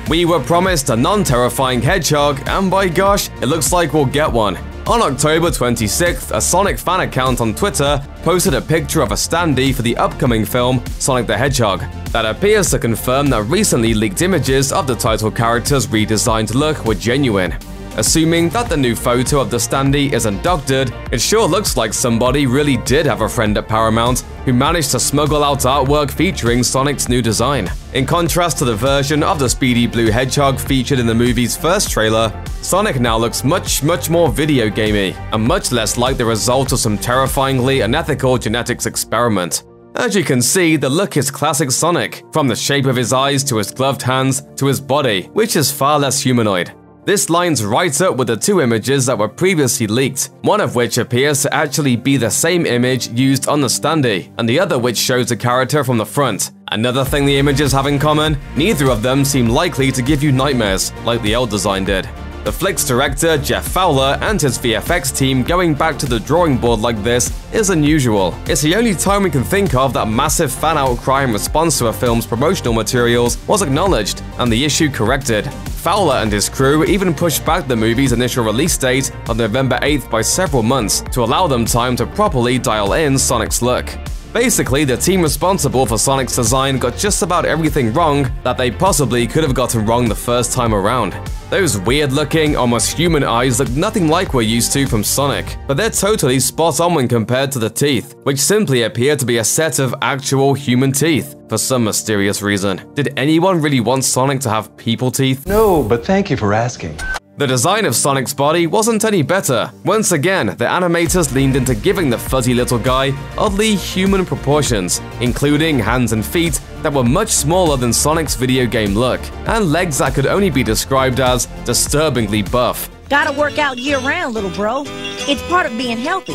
We were promised a non-terrifying hedgehog, and by gosh, it looks like we'll get one. On October 26th, a Sonic fan account on Twitter posted a picture of a standee for the upcoming film Sonic the Hedgehog that appears to confirm that recently leaked images of the title character's redesigned look were genuine. Assuming that the new photo of the standee isn't doctored, it sure looks like somebody really did have a friend at Paramount who managed to smuggle out artwork featuring Sonic's new design. In contrast to the version of the Speedy Blue Hedgehog featured in the movie's first trailer, Sonic now looks much more video gamey, and much less like the result of some terrifyingly unethical genetics experiment. As you can see, the look is classic Sonic, from the shape of his eyes to his gloved hands to his body, which is far less humanoid. This lines right up with the two images that were previously leaked, one of which appears to actually be the same image used on the standee, and the other which shows the character from the front. Another thing the images have in common, neither of them seem likely to give you nightmares, like the old design did. The flick's director, Jeff Fowler, and his VFX team going back to the drawing board like this is unusual. It's the only time we can think of that massive fan outcry in response to a film's promotional materials was acknowledged and the issue corrected. Fowler and his crew even pushed back the movie's initial release date of November 8th by several months to allow them time to properly dial in Sonic's look. Basically, the team responsible for Sonic's design got just about everything wrong that they possibly could have gotten wrong the first time around. Those weird-looking, almost human eyes look nothing like we're used to from Sonic, but they're totally spot on when compared to the teeth, which simply appear to be a set of actual human teeth, for some mysterious reason. Did anyone really want Sonic to have people teeth? No, but thank you for asking. The design of Sonic's body wasn't any better. Once again, the animators leaned into giving the fuzzy little guy oddly human proportions, including hands and feet that were much smaller than Sonic's video game look, and legs that could only be described as disturbingly buff. Gotta work out year-round, little bro. It's part of being healthy.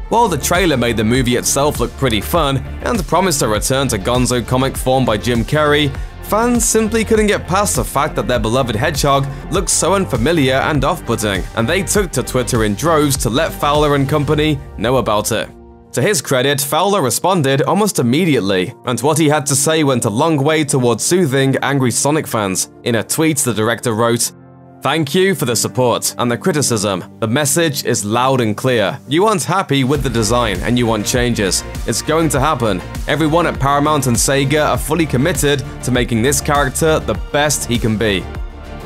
While the trailer made the movie itself look pretty fun and promised a return to Gonzo comic form by Jim Carrey, fans simply couldn't get past the fact that their beloved hedgehog looked so unfamiliar and off-putting, and they took to Twitter in droves to let Fowler and company know about it. To his credit, Fowler responded almost immediately, and what he had to say went a long way towards soothing angry Sonic fans. In a tweet, the director wrote, "Thank you for the support and the criticism. The message is loud and clear. You aren't happy with the design and you want changes. It's going to happen. Everyone at Paramount and Sega are fully committed to making this character the best he can be."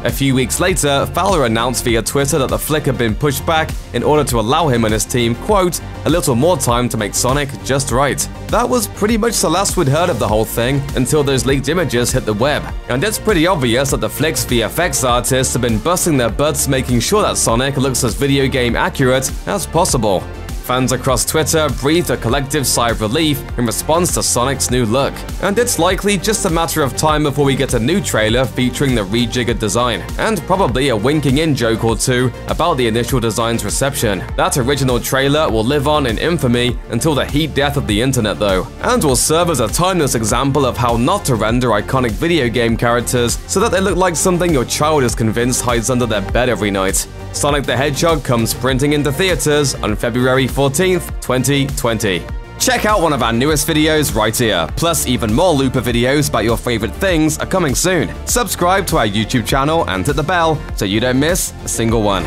A few weeks later, Fowler announced via Twitter that the flick had been pushed back in order to allow him and his team, quote, "a little more time to make Sonic just right." That was pretty much the last we'd heard of the whole thing until those leaked images hit the web. And it's pretty obvious that the flick's VFX artists have been busting their butts making sure that Sonic looks as video game accurate as possible. Fans across Twitter breathed a collective sigh of relief in response to Sonic's new look. And it's likely just a matter of time before we get a new trailer featuring the rejiggered design, and probably a winking in joke or two about the initial design's reception. That original trailer will live on in infamy until the heat death of the internet though, and will serve as a timeless example of how not to render iconic video game characters so that they look like something your child is convinced hides under their bed every night. Sonic the Hedgehog comes sprinting into theaters on February 14th, 2020. Check out one of our newest videos right here. Plus, even more Looper videos about your favorite things are coming soon. Subscribe to our YouTube channel and hit the bell so you don't miss a single one.